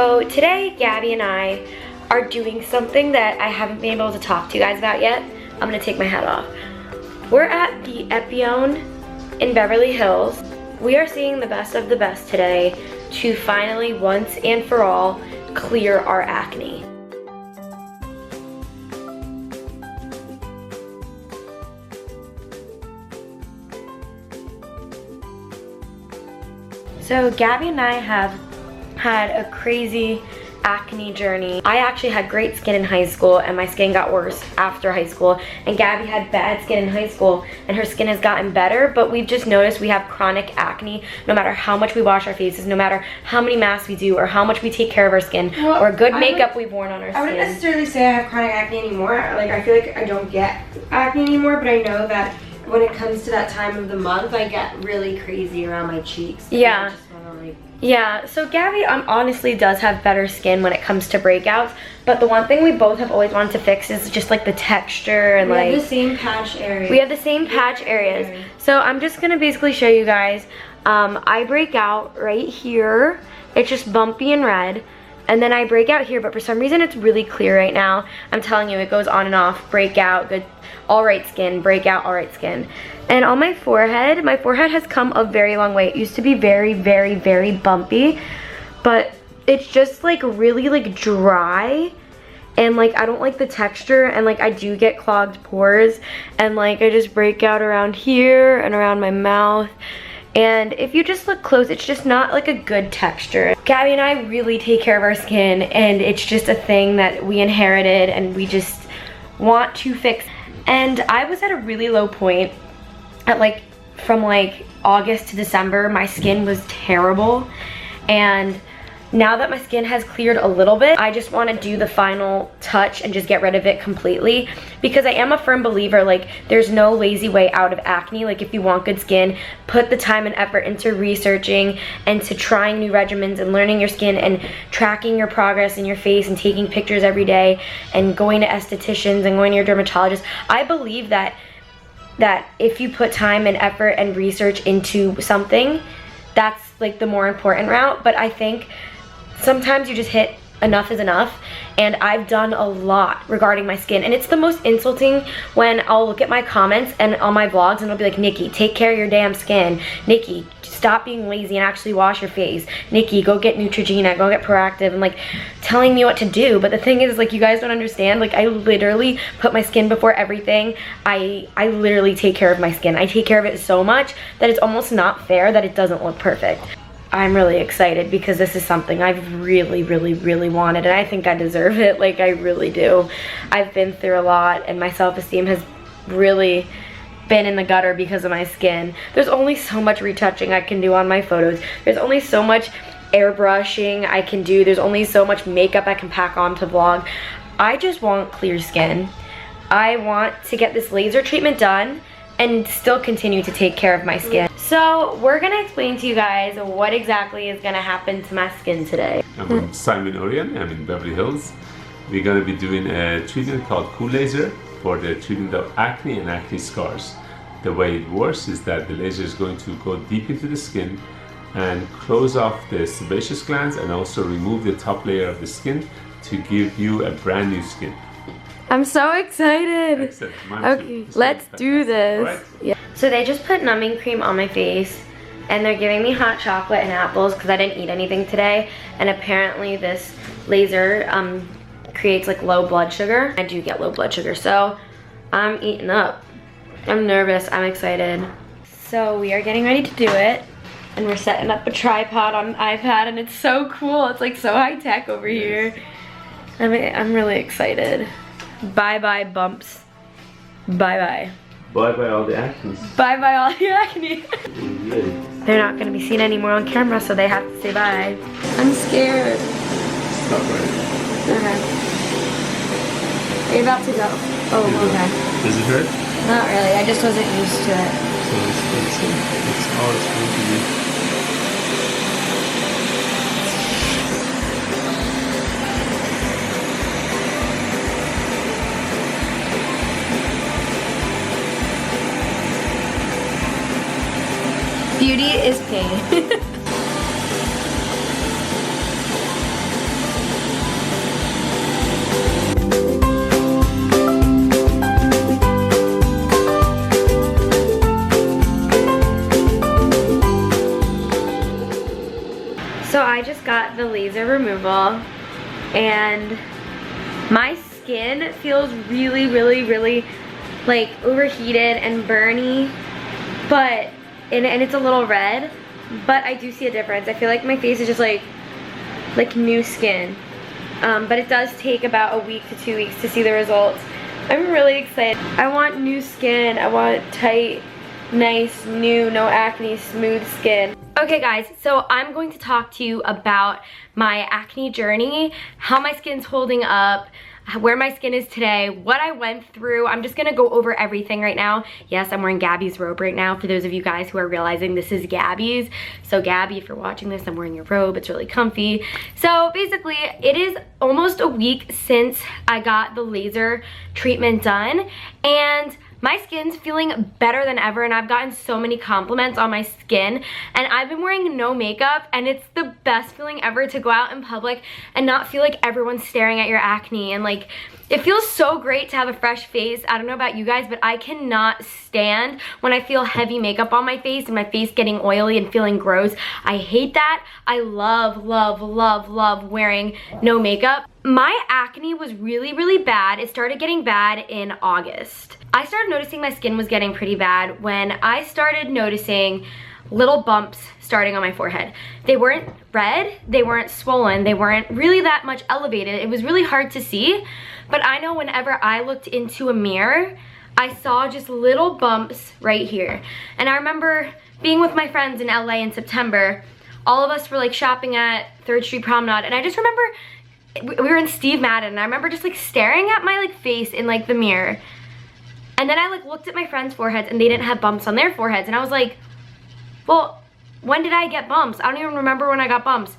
So today, Gabby and I are doing something that I haven't been able to talk to you guys about yet. I'm gonna take my hat off. We're at the Epione in Beverly Hills. We are seeing the best of the best today to finally, once and for all, clear our acne. So Gabby and I have had a crazy acne journey. I actually had great skin in high school and my skin got worse after high school, and Gabby had bad skin in high school and her skin has gotten better, but we've just noticed we have chronic acne no matter how much we wash our faces, no matter how many masks we do or how much we take care of our skin, or good makeup we've worn on our skin. I wouldn't necessarily say I have chronic acne anymore. Like, I feel like I don't get acne anymore, but I know that when it comes to that time of the month, I get really crazy around my cheeks. Yeah. Yeah, so Gabby honestly does have better skin when it comes to breakouts, but the one thing we both have always wanted to fix is just like the texture and like... We have the same patch areas. We have the same patch areas. So I'm just gonna basically show you guys. I break out right here. It's just bumpy and red. And then I break out here, but for some reason it's really clear right now. I'm telling you, it goes on and off. Breakout, good, all right skin, breakout, all right skin. And on my forehead has come a very long way. It used to be very, very, very bumpy, but it's just like really like dry, and like I don't like the texture, and like I do get clogged pores, and like I just break out around here and around my mouth. And if you just look close, it's just not like a good texture. Gabby and I really take care of our skin, and it's just a thing that we inherited and we just want to fix. And I was at a really low point at like from like August to December. My skin was terrible, and now that my skin has cleared a little bit, I just want to do the final touch and just get rid of it completely, because I am a firm believer, like, there's no lazy way out of acne. Like, if you want good skin, put the time and effort into researching and to trying new regimens and learning your skin and tracking your progress in your face and taking pictures every day and going to estheticians and going to your dermatologist. I believe that if you put time and effort and research into something, that's like the more important route. But I think sometimes you just hit enough is enough, and I've done a lot regarding my skin, and it's the most insulting when I'll look at my comments and on my vlogs and it'll be like, Nikki, take care of your damn skin. Nikki, stop being lazy and actually wash your face. Nikki, go get Neutrogena, go get Proactive, and like telling me what to do. But the thing is, like, you guys don't understand, like, I literally put my skin before everything. I literally take care of my skin. I take care of it so much that it's almost not fair that it doesn't look perfect. I'm really excited because this is something I've really, really, really wanted, and I think I deserve it. Like, I really do. I've been through a lot, and my self-esteem has really been in the gutter because of my skin. There's only so much retouching I can do on my photos. There's only so much airbrushing I can do. There's only so much makeup I can pack on to vlog. I just want clear skin. I want to get this laser treatment done and still continue to take care of my skin. So we're gonna explain to you guys what exactly is gonna happen to my skin today. I'm Simon Orion, I'm in Beverly Hills. We're gonna be doing a treatment called Cool Laser for the treatment of acne and acne scars. The way it works is that the laser is going to go deep into the skin and close off the sebaceous glands and also remove the top layer of the skin to give you a brand new skin. I'm so excited. Okay, let's do this. Right. Yeah. So they just put numbing cream on my face, and they're giving me hot chocolate and apples because I didn't eat anything today. And apparently this laser creates like low blood sugar. I do get low blood sugar, so I'm eating up. I'm nervous, I'm excited. So we are getting ready to do it, and we're setting up a tripod on an iPad, and it's so cool. It's like so high tech over here. I'm really excited. Bye-bye bumps. Bye-bye. Bye-bye all the acne. Bye-bye all the acne. They're not going to be seen anymore on camera, so they have to say bye. I'm scared. Stop right. Okay. Are you about to go? Oh, okay. Does it hurt? Not really. I just wasn't used to it. So it's all it's going to be. Beauty is pain. just got the laser removal and my skin feels really, really, really like overheated and burny, but, and it's a little red, but I do see a difference. I feel like my face is just like new skin. But it does take about a week to 2 weeks to see the results. I'm really excited. I want new skin. I want tight, nice, new, no acne, smooth skin. Okay guys, so I'm going to talk to you about my acne journey, how my skin's holding up, where my skin is today, what I went through. I'm just gonna go over everything right now. Yes, I'm wearing Gabby's robe right now for those of you guys who are realizing this is Gabby's. So Gabby, if you're watching this, I'm wearing your robe. It's really comfy. So basically, it is almost a week since I got the laser treatment done, and my skin's feeling better than ever, and I've gotten so many compliments on my skin, and I've been wearing no makeup, and it's the best feeling ever to go out in public and not feel like everyone's staring at your acne, and like, it feels so great to have a fresh face. I don't know about you guys, but I cannot stand when I feel heavy makeup on my face and my face getting oily and feeling gross. I hate that. I love, love, love, love wearing no makeup. My acne was really, really bad. It started getting bad in August. I started noticing my skin was getting pretty bad when I started noticing little bumps starting on my forehead. They weren't red, they weren't swollen, they weren't really that much elevated. It was really hard to see, but I know whenever I looked into a mirror, I saw just little bumps right here. And I remember being with my friends in LA in September. All of us were like shopping at 3rd Street Promenade, and I just remember we were in Steve Madden, and I remember just like staring at my like face in like the mirror. And then I like looked at my friends' foreheads and they didn't have bumps on their foreheads, and I was like, well, when did I get bumps? I don't even remember when I got bumps.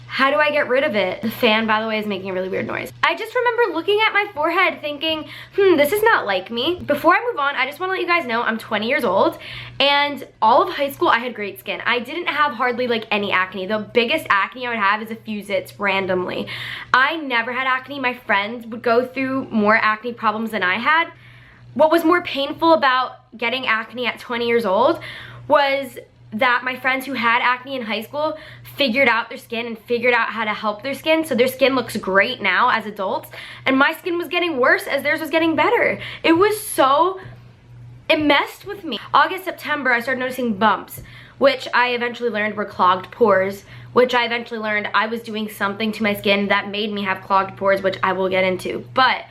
How do I get rid of it? The fan, by the way, is making a really weird noise. I just remember looking at my forehead thinking, this is not like me. Before I move on, I just want to let you guys know I'm 20 years old, and all of high school I had great skin. I didn't have hardly like any acne. The biggest acne I would have is a few zits randomly. I never had acne. My friends would go through more acne problems than I had. What was more painful about getting acne at 20 years old was that my friends who had acne in high school figured out their skin and figured out how to help their skin, so their skin looks great now as adults, and my skin was getting worse as theirs was getting better. It messed with me. August, September, I started noticing bumps, which I eventually learned were clogged pores, which I eventually learned I was doing something to my skin that made me have clogged pores, which I will get into, but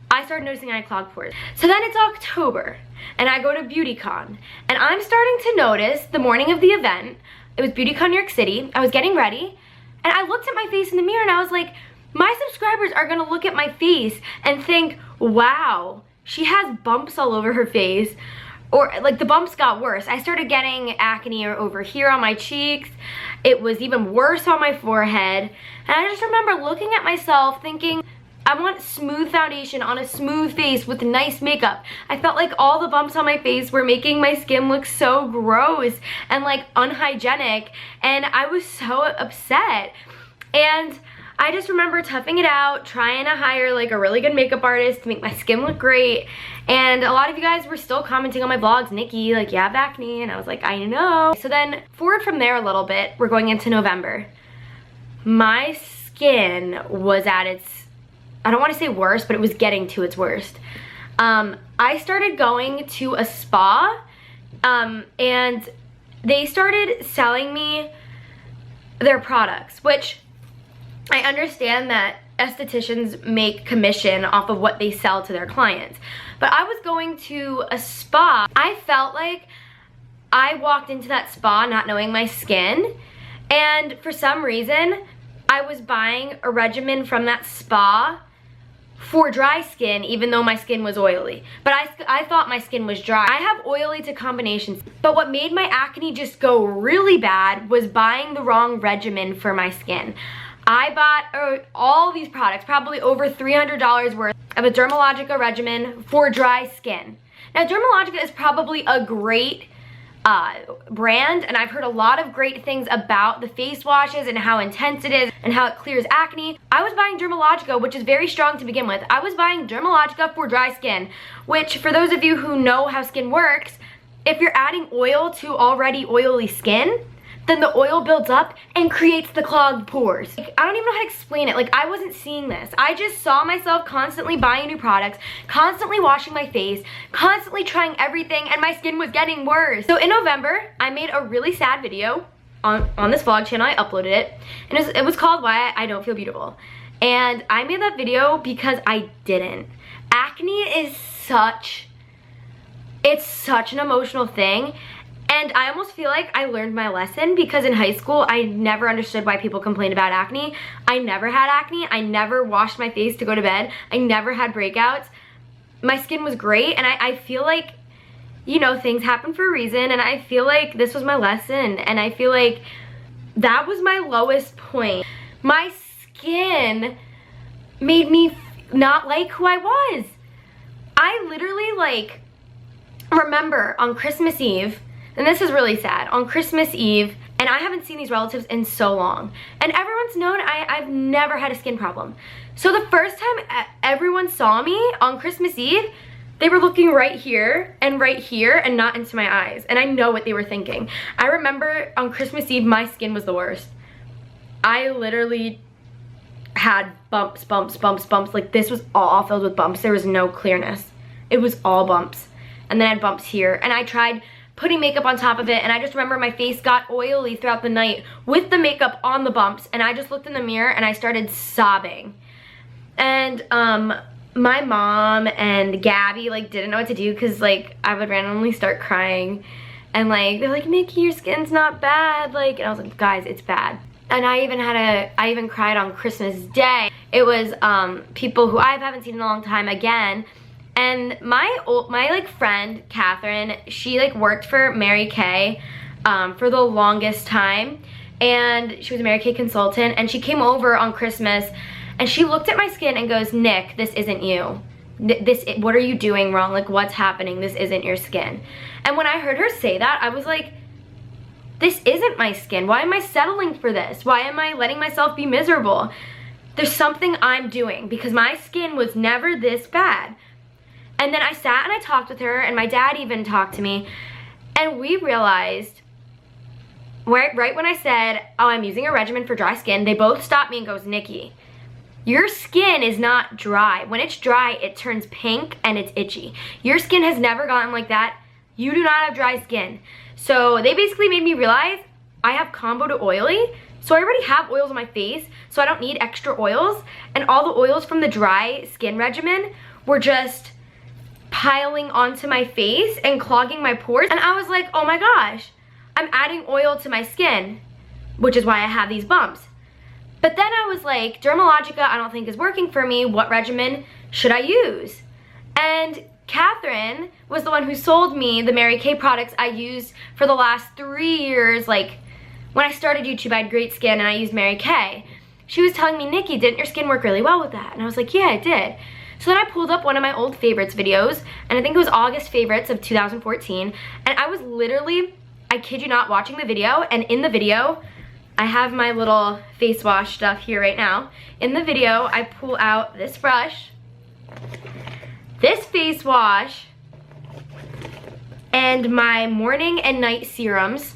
I started noticing I had clogged pores. So then it's October, and I go to BeautyCon, and I'm starting to notice the morning of the event, it was BeautyCon New York City, I was getting ready, and I looked at my face in the mirror and I was like, my subscribers are gonna look at my face and think, wow, she has bumps all over her face. Or like the bumps got worse. I started getting acne over here on my cheeks. It was even worse on my forehead. And I just remember looking at myself thinking, I want smooth foundation on a smooth face with nice makeup. I felt like all the bumps on my face were making my skin look so gross and like unhygienic, and I was so upset. And I just remember toughing it out, trying to hire like a really good makeup artist to make my skin look great. And a lot of you guys were still commenting on my vlogs, Nikki, like, you have acne, and I was like, I know. So then forward from there a little bit, we're going into November. My skin was at its, I don't want to say worst, but it was getting to its worst. I started going to a spa, and they started selling me their products, which I understand that estheticians make commission off of what they sell to their clients. But I was going to a spa. I felt like I walked into that spa not knowing my skin, and for some reason, I was buying a regimen from that spa for dry skin, even though my skin was oily. But I thought my skin was dry. I have oily to combinations. But what made my acne just go really bad was buying the wrong regimen for my skin. I bought all these products, probably over $300 worth of a Dermalogica regimen for dry skin. Now, Dermalogica is probably a great brand, and I've heard a lot of great things about the face washes and how intense it is and how it clears acne. I was buying Dermalogica, which is very strong to begin with. I was buying Dermalogica for dry skin, which for those of you who know how skin works, if you're adding oil to already oily skin, then the oil builds up and creates the clogged pores. Like, I don't even know how to explain it. Like, I wasn't seeing this. I just saw myself constantly buying new products, constantly washing my face, constantly trying everything, and my skin was getting worse. So in November, I made a really sad video on this vlog channel. I uploaded it, and it was called Why I Don't Feel Beautiful. And I made that video because I didn't. Acne is such an emotional thing. And I almost feel like I learned my lesson, because in high school, I never understood why people complained about acne. I never had acne. I never washed my face to go to bed. I never had breakouts. My skin was great, and I feel like, you know, things happen for a reason, and I feel like this was my lesson, and I feel like that was my lowest point. My skin made me not like who I was. I literally, like, remember on Christmas Eve, and this is really sad, on Christmas Eve, and I haven't seen these relatives in so long, and everyone's known I've never had a skin problem. So the first time everyone saw me on Christmas Eve, they were looking right here and not into my eyes, and I know what they were thinking. I remember on Christmas Eve, my skin was the worst. I literally had bumps, like this was all filled with bumps. There was no clearness. It was all bumps. And then I had bumps here, and I tried putting makeup on top of it, and I just remember my face got oily throughout the night with the makeup on the bumps, and I just looked in the mirror and I started sobbing. And my mom and Gabby like didn't know what to do, because like I would randomly start crying, and like they're like, Nikki, your skin's not bad, like, and I was like, guys, it's bad. And I even cried on Christmas Day. It was people who I haven't seen in a long time again. And my like friend Catherine, she like worked for Mary Kay for the longest time, and she was a Mary Kay consultant, and she came over on Christmas, and she looked at my skin and goes, Nick, this isn't you. What are you doing wrong? Like, what's happening? This isn't your skin. And when I heard her say that, I was like, this isn't my skin. Why am I settling for this? Why am I letting myself be miserable? There's something I'm doing, because my skin was never this bad. And then I sat and I talked with her, and my dad even talked to me, and we realized, right when I said, oh, I'm using a regimen for dry skin, they both stopped me and goes, Nikki, your skin is not dry. When it's dry, it turns pink and it's itchy. Your skin has never gotten like that. You do not have dry skin. So they basically made me realize I have combo to oily, so I already have oils on my face, so I don't need extra oils, and all the oils from the dry skin regimen were just piling onto my face and clogging my pores. And I was like, oh my gosh, I'm adding oil to my skin, which is why I have these bumps. But then I was like, Dermalogica I don't think is working for me. What regimen should I use? And Catherine was the one who sold me the Mary Kay products I used for the last 3 years. Like, when I started YouTube, I had great skin and I used Mary Kay. She was telling me, Nikki, didn't your skin work really well with that? And I was like, yeah, it did. So then I pulled up one of my old favorites videos, and I think it was August favorites of 2014, and I was literally, I kid you not, watching the video, and in the video, I have my little face wash stuff here right now. In the video, I pull out this brush, this face wash, and my morning and night serums,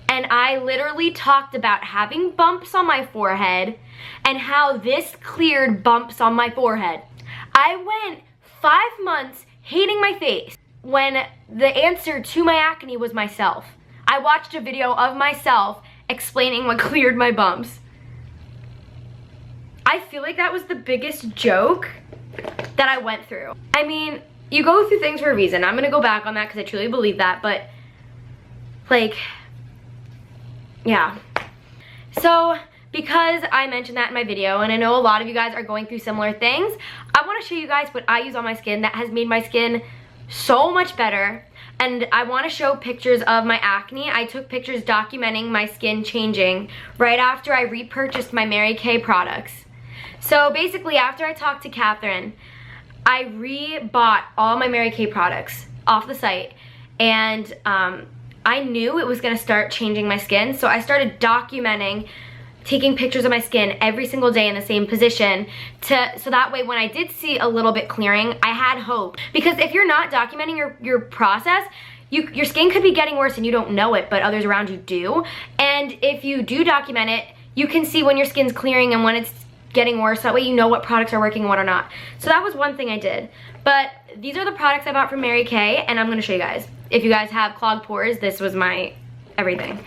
and I literally talked about having bumps on my forehead and how this cleared bumps on my forehead. I went 5 months hating my face when the answer to my acne was myself. I watched a video of myself explaining what cleared my bumps. I feel like that was the biggest joke that I went through. I mean, you go through things for a reason. I'm gonna go back on that because I truly believe that, but like, yeah. So, because I mentioned that in my video, and I know a lot of you guys are going through similar things, I want to show you guys what I use on my skin that has made my skin so much better. And I want to show pictures of my acne. I took pictures documenting my skin changing right after I repurchased my Mary Kay products. So basically, after I talked to Catherine, I re-bought all my Mary Kay products off the site, and I knew it was going to start changing my skin, so I started documenting, taking pictures of my skin every single day in the same position, so that way when I did see a little bit clearing, I had hope. Because if you're not documenting your process, your skin could be getting worse and you don't know it, but others around you do. And if you do document it, you can see when your skin's clearing and when it's getting worse. That way you know what products are working and what are not. So that was one thing I did. But these are the products I bought from Mary Kay, and I'm gonna show you guys. If you guys have clogged pores, this was my everything.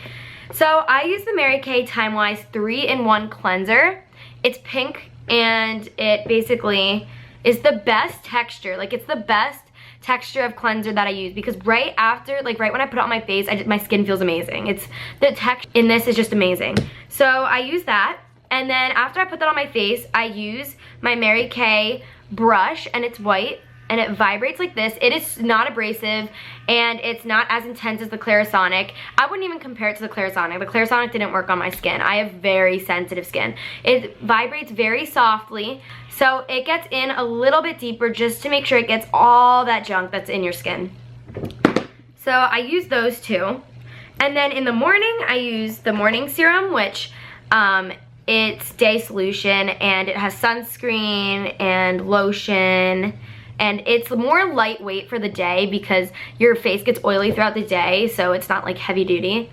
So I use the Mary Kay Time-Wise 3-in-1 cleanser. It's pink, and it basically is the best texture. Like, it's the best texture of cleanser that I use, because right after, like right when I put it on my face, my skin feels amazing. It's the texture in this is just amazing. So I use that, and then after I put that on my face, I use my Mary Kay brush, and it's white, and it vibrates like this. It is not abrasive, and it's not as intense as the Clarisonic. I wouldn't even compare it to the Clarisonic. The Clarisonic didn't work on my skin. I have very sensitive skin. It vibrates very softly, so it gets in a little bit deeper just to make sure it gets all that junk that's in your skin. So I use those two. And then in the morning, I use the morning serum, which it's day solution, and it has sunscreen and lotion, and it's more lightweight for the day because your face gets oily throughout the day, so it's not like heavy duty.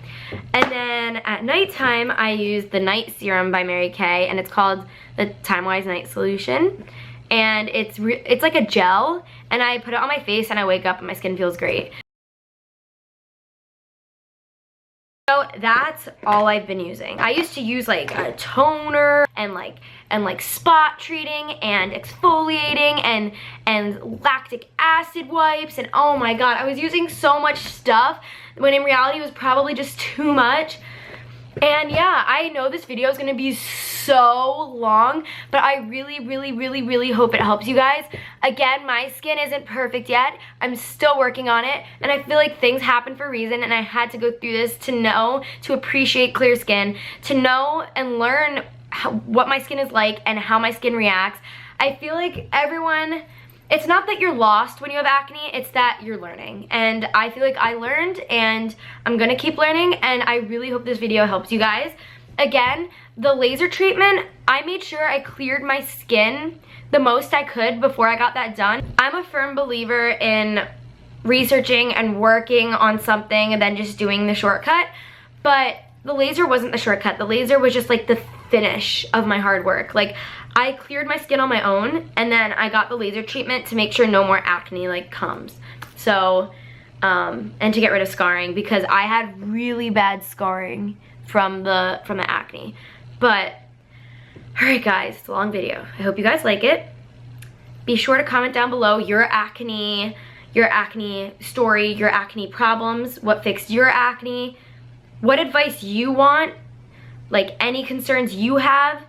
And then at nighttime, I use the night serum by Mary Kay, and it's called the Time-Wise Night Solution. And it's like a gel, and I put it on my face and I wake up and my skin feels great. So that's all I've been using. I used to use like a toner and like spot treating and exfoliating and lactic acid wipes, and oh my god, I was using so much stuff when in reality it was probably just too much. And yeah, I know this video is gonna be so long, but I really hope it helps you guys. Again, my skin isn't perfect yet. I'm still working on it, and I feel like things happen for a reason, and I had to go through this to know, to appreciate clear skin, to know and learn what my skin is like and how my skin reacts. I feel like everyone, it's not that you're lost when you have acne, it's that you're learning. And I feel like I learned, and I'm gonna keep learning, and I really hope this video helps you guys. Again, the laser treatment, I made sure I cleared my skin the most I could before I got that done. I'm a firm believer in researching and working on something and then just doing the shortcut, but the laser wasn't the shortcut. The laser was just like the finish of my hard work. Like, I cleared my skin on my own, and then I got the laser treatment to make sure no more acne like comes. So, and to get rid of scarring, because I had really bad scarring from the acne. But, alright guys, it's a long video. I hope you guys like it. Be sure to comment down below your acne story, your acne problems, what fixed your acne, what advice you want, like any concerns you have.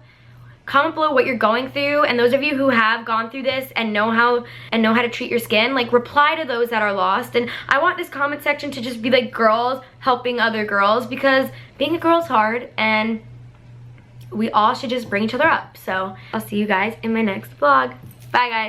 Comment below what you're going through, and those of you who have gone through this and know how to treat your skin, like reply to those that are lost. And I want this comment section to just be like girls helping other girls, because being a girl is hard, and we all should just bring each other up. So I'll see you guys in my next vlog. Bye guys.